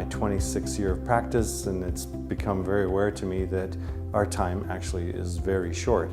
26 year of practice, and it's become very aware to me that our time actually is very short.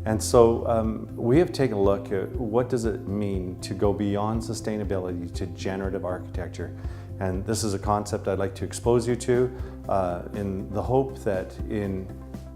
And so we have taken a look at what does it mean to go beyond sustainability to generative architecture. And this is a concept I'd like to expose you to in the hope that in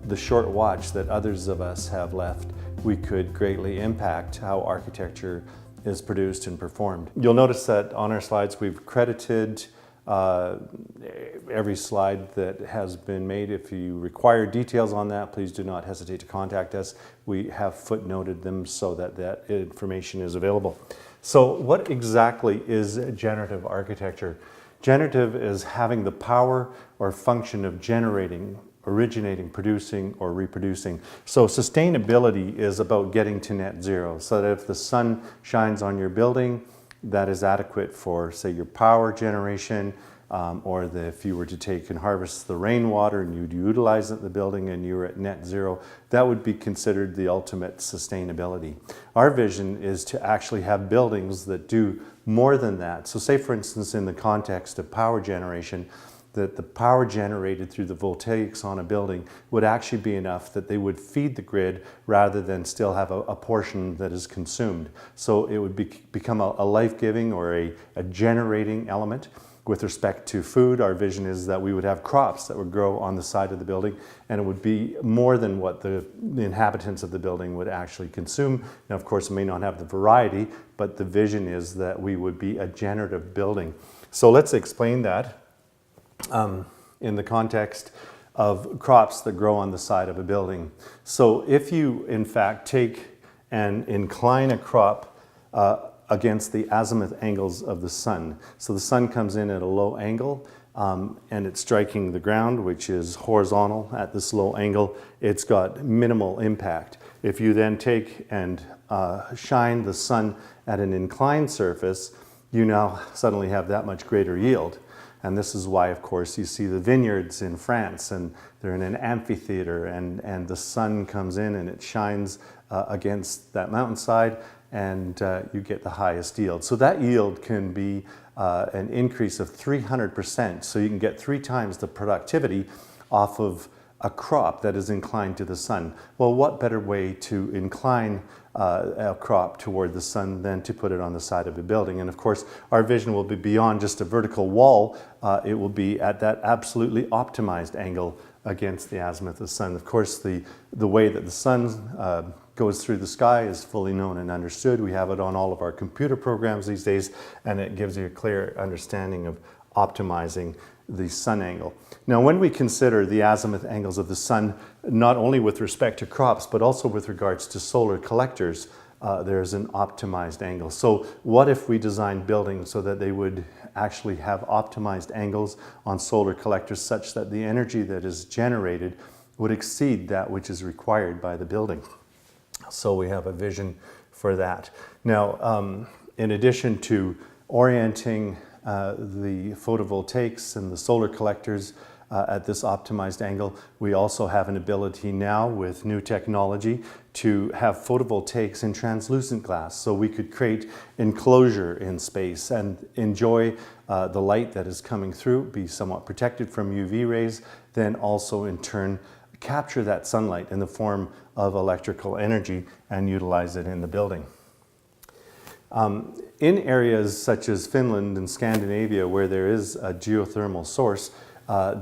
the short watch that others of us have left, we could greatly impact how architecture is produced and performed. You'll notice that on our slides we've credited every slide that has been made. If you require details on that, please do not hesitate to contact us. We have footnoted them so that that information is available. So what exactly is generative architecture? Generative is having the power or function of generating, originating, producing, or reproducing. So sustainability is about getting to net zero, so that if the sun shines on your building, that is adequate for, say, your power generation, or if you were to take and harvest the rainwater and you'd utilize it in the building and you were at net zero, that would be considered the ultimate sustainability. Our vision is to actually have buildings that do more than that. So say, for instance, in the context of power generation, that the power generated through the voltaics on a building would actually be enough that they would feed the grid rather than still have a portion that is consumed. So it would become a life-giving or a generating element. With respect to food, our vision is that we would have crops that would grow on the side of the building, and it would be more than what the inhabitants of the building would actually consume. Now, of course, it may not have the variety, but the vision is that we would be a generative building. So let's explain that in the context of crops that grow on the side of a building. So if you, in fact, take and incline a crop against the azimuth angles of the sun. So the sun comes in at a low angle and it's striking the ground, which is horizontal at this low angle. It's got minimal impact. If you then take and shine the sun at an inclined surface, you now suddenly have that much greater yield. And this is why, of course, you see the vineyards in France, and they're in an amphitheater, and the sun comes in and it shines against that mountainside, and you get the highest yield. So that yield can be an increase of 300%. So you can get 3 times the productivity off of a crop that is inclined to the sun. Well, what better way to incline a crop toward the sun than to put it on the side of a building? And of course, our vision will be beyond just a vertical wall. It will be at that absolutely optimized angle against the azimuth of the sun. Of course, the way that the sun goes through the sky is fully known and understood. We have it on all of our computer programs these days, and it gives you a clear understanding of optimizing the sun angle. Now, when we consider the azimuth angles of the sun, not only with respect to crops, but also with regards to solar collectors, there's an optimized angle. So what if we designed buildings so that they would actually have optimized angles on solar collectors such that the energy that is generated would exceed that which is required by the building? So we have a vision for that. Now, in addition to orienting the photovoltaics and the solar collectors at this optimized angle, we also have an ability now with new technology to have photovoltaics in translucent glass. So we could create enclosure in space and enjoy the light that is coming through, be somewhat protected from UV rays, then also in turn capture that sunlight in the form of electrical energy and utilize it in the building. In areas such as Finland and Scandinavia, where there is a geothermal source,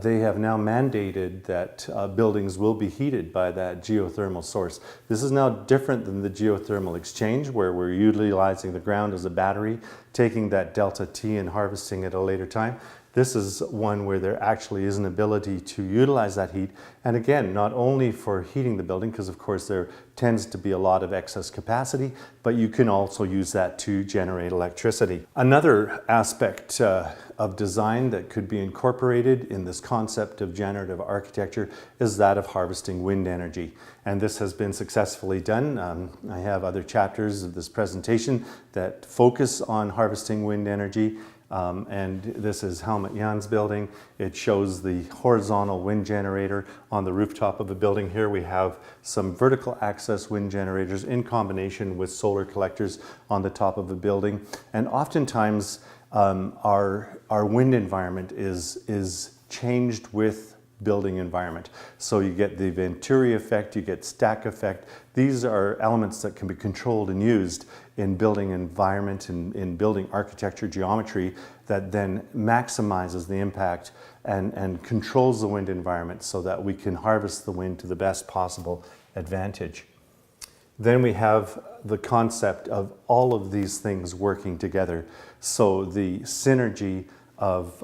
they have now mandated that buildings will be heated by that geothermal source. This is now different than the geothermal exchange, where we're utilizing the ground as a battery, taking that delta T and harvesting it at a later time. This is one where there actually is an ability to utilize that heat. And again, not only for heating the building, because of course there tends to be a lot of excess capacity, but you can also use that to generate electricity. Another aspect of design that could be incorporated in this concept of generative architecture is that of harvesting wind energy. And this has been successfully done. I have other chapters of this presentation that focus on harvesting wind energy. And this is Helmut Jan's building. It shows the horizontal wind generator on the rooftop of a building. Here we have some vertical access wind generators in combination with solar collectors on the top of a building. And oftentimes our wind environment is changed with building environment. So you get the Venturi effect, you get stack effect. These are elements that can be controlled and used in building environment and in building architecture geometry that then maximizes the impact and controls the wind environment so that we can harvest the wind to the best possible advantage. Then we have the concept of all of these things working together. So the synergy of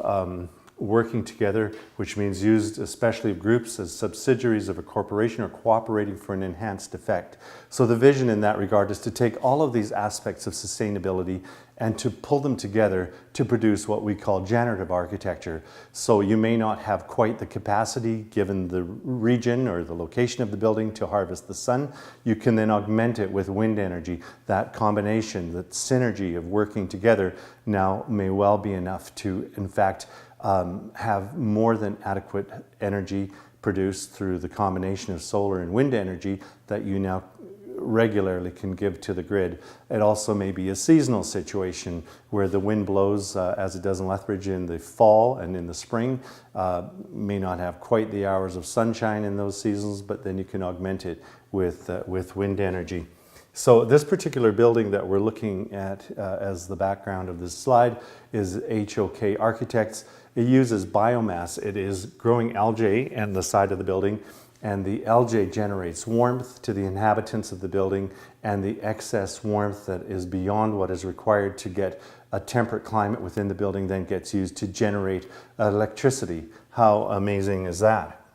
working together, which means used especially of groups as subsidiaries of a corporation or cooperating for an enhanced effect. So the vision in that regard is to take all of these aspects of sustainability and to pull them together to produce what we call generative architecture. So you may not have quite the capacity given the region or the location of the building to harvest the sun. You can then augment it with wind energy. That combination, that synergy of working together now may well be enough to, in fact, have more than adequate energy produced through the combination of solar and wind energy that you now regularly can give to the grid. It also may be a seasonal situation where the wind blows as it does in Lethbridge in the fall and in the spring. May not have quite the hours of sunshine in those seasons, but then you can augment it with wind energy. So this particular building that we're looking at as the background of this slide is HOK Architects. It uses biomass. It is growing algae on the side of the building, and the algae generates warmth to the inhabitants of the building, and the excess warmth that is beyond what is required to get a temperate climate within the building then gets used to generate electricity. How amazing is that?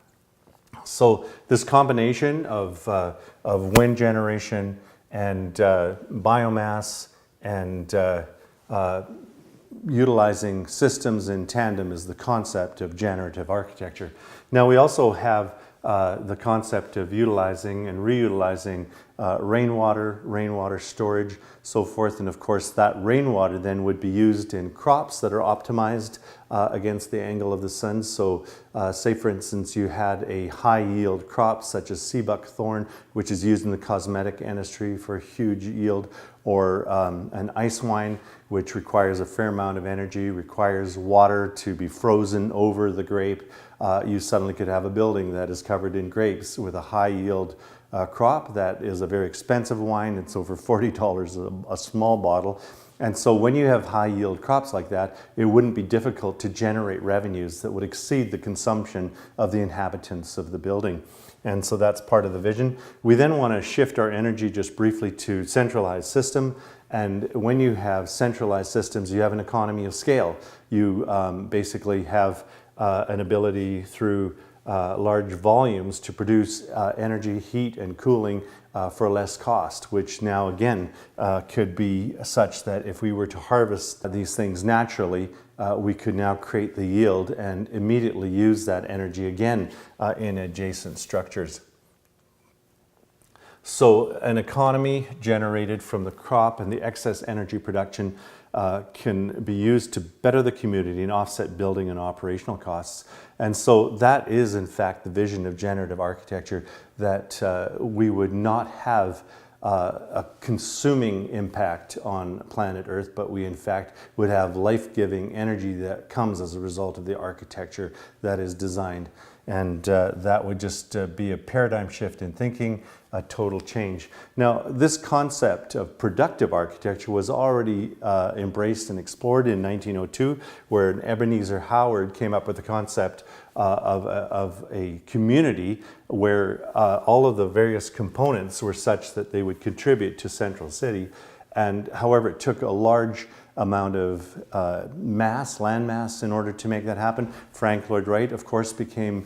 So this combination of wind generation and biomass and utilizing systems in tandem is the concept of generative architecture. Now we also have the concept of utilizing and reutilizing rainwater storage, so forth, and of course that rainwater then would be used in crops that are optimized against the angle of the sun. So say for instance you had a high yield crop such as sea buckthorn, which is used in the cosmetic industry for huge yield, or an ice wine, which requires a fair amount of energy, requires water to be frozen over the grape. You suddenly could have a building that is covered in grapes with a high yield crop that is a very expensive wine. It's over $40 a small bottle. And so when you have high yield crops like that, it wouldn't be difficult to generate revenues that would exceed the consumption of the inhabitants of the building. And so that's part of the vision. We then want to shift our energy just briefly to centralized system. And when you have centralized systems, you have an economy of scale. You basically have an ability through large volumes to produce energy, heat, and cooling for less cost, which now again could be such that if we were to harvest these things naturally, we could now create the yield and immediately use that energy again in adjacent structures. So an economy generated from the crop and the excess energy production can be used to better the community and offset building and operational costs. And so that is in fact the vision of generative architecture, that we would not have a consuming impact on planet Earth, but we in fact would have life-giving energy that comes as a result of the architecture that is designed. And that would just be a paradigm shift in thinking, a total change. Now, this concept of productive architecture was already embraced and explored in 1902, where Ebenezer Howard came up with the concept of a community where all of the various components were such that they would contribute to Central City. And however, it took a large amount of land mass in order to make that happen. Frank Lloyd Wright, of course, became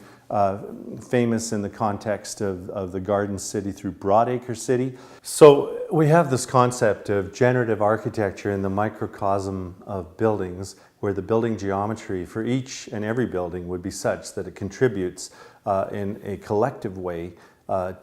famous in the context of the Garden City through Broadacre City. So we have this concept of generative architecture in the microcosm of buildings, where the building geometry for each and every building would be such that it contributes in a collective way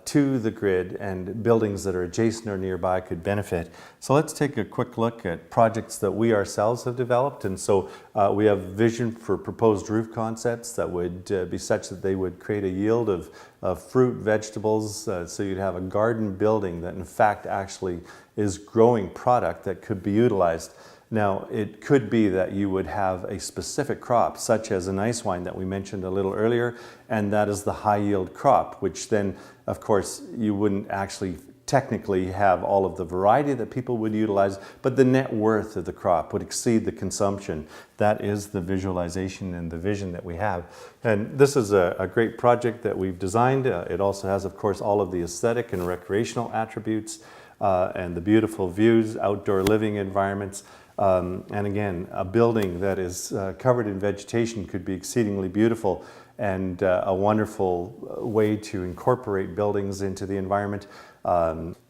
to the grid, and buildings that are adjacent or nearby could benefit. So let's take a quick look at projects that we ourselves have developed. And so we have vision for proposed roof concepts that would be such that they would create a yield of fruit, vegetables, so you'd have a garden building that in fact actually is growing product that could be utilized. Now, it could be that you would have a specific crop, such as an ice wine that we mentioned a little earlier, and that is the high yield crop, which then, of course, you wouldn't actually technically have all of the variety that people would utilize, but the net worth of the crop would exceed the consumption. That is the visualization and the vision that we have. And this is a great project that we've designed. It also has, of course, all of the aesthetic and recreational attributes and the beautiful views, outdoor living environments. And again, a building that is covered in vegetation could be exceedingly beautiful and a wonderful way to incorporate buildings into the environment.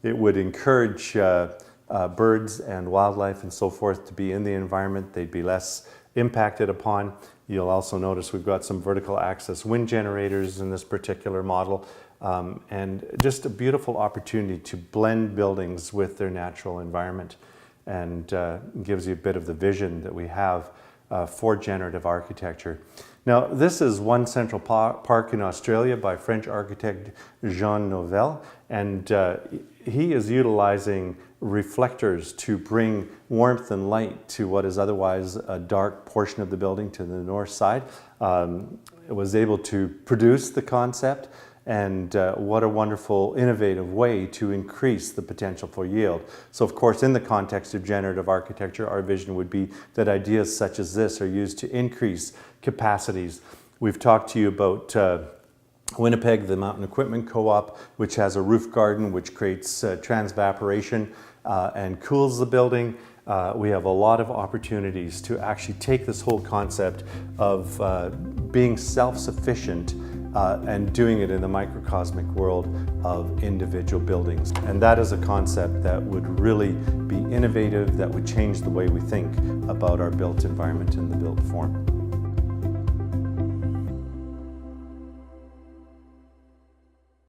It would encourage birds and wildlife and so forth to be in the environment. They'd be less impacted upon. You'll also notice we've got some vertical access wind generators in this particular model, and just a beautiful opportunity to blend buildings with their natural environment, and gives you a bit of the vision that we have for generative architecture. Now, this is One Central Park in Australia by French architect Jean Nouvel, and he is utilizing reflectors to bring warmth and light to what is otherwise a dark portion of the building to the north side. It was able to produce the concept, and what a wonderful, innovative way to increase the potential for yield. So of course, in the context of generative architecture, our vision would be that ideas such as this are used to increase capacities. We've talked to you about Winnipeg, the Mountain Equipment Co-op, which has a roof garden which creates transvaporation and cools the building. We have a lot of opportunities to actually take this whole concept of being self-sufficient and doing it in the microcosmic world of individual buildings. And that is a concept that would really be innovative, that would change the way we think about our built environment and the built form.